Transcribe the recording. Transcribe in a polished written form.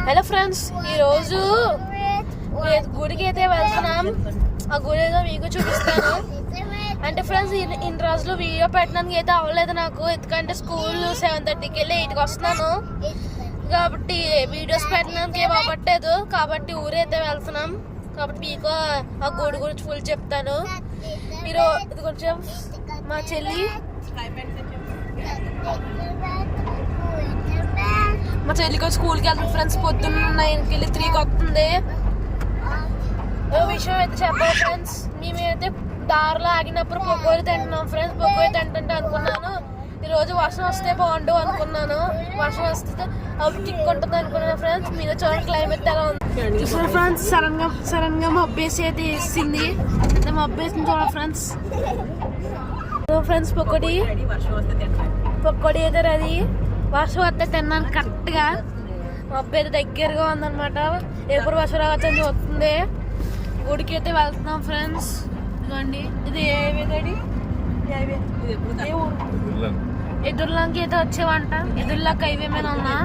Hello friends, ఈరోజు గుడికి అయితే వెళ్తున్నాం. ఆ గుడి ఏదో మీకు చూపిస్తాను. అంటే ఫ్రెండ్స్, ఇన్ని రోజులు వీడియో పెట్టడానికి అయితే అవ్వలేదు నాకు, ఎందుకంటే స్కూల్ 7:30కి వెళ్ళి 8కి వస్తున్నాను కాబట్టి వీడియోస్ పెట్టడానికి ఏం అవ్వట్లేదు. కాబట్టి ఊరైతే వెళ్తున్నాం. కాబట్టి మీకు ఆ గుడి గురించి ఫుల్ చెప్తాను. ఈరోజు కొంచెం మా చెల్లి స్కూల్కి వెళ్తుంది ఫ్రెండ్స్. పొద్దున్న 9కి వెళ్ళి 3కి వస్తుంది. విషయం అయితే చెప్పాలి ఫ్రెండ్స్, మేమైతే దారిలో ఆగినప్పుడు పొగోరి తింటున్నాం ఫ్రెండ్స్. పొగోరి తింటుంటే అనుకున్నాను ఈరోజు వర్షం వస్తే బాగుండు అనుకున్నాను. వర్షం వస్తే అప్పుడు తిక్కుంటుంది అనుకున్నాను ఫ్రెండ్స్. మీద చూడండి క్లైమేట్ ఎలా ఉంది చూసారు ఫ్రెండ్స్. సడన్ గా మబ్బేసి అయితే వేసింది. మబ్బేసింది చూడండి ఫ్రెండ్స్. ఫ్రెండ్స్ పొక్కడి అయితే అది వర్షం వస్తే తిన్నాను కరెక్ట్ గా. మబ్బు అయితే దగ్గరగా ఉందన్నమాట. ఎప్పుడు వర్షం రావచ్చని చూస్తుంది. గుడికి అయితే వెళ్తున్నాం ఫ్రెండ్స్. ఇదిగోండి, ఇది ఎదురులోకి అయితే వచ్చేవంట. ఎదురులోకి హైవే మీద ఉన్నా.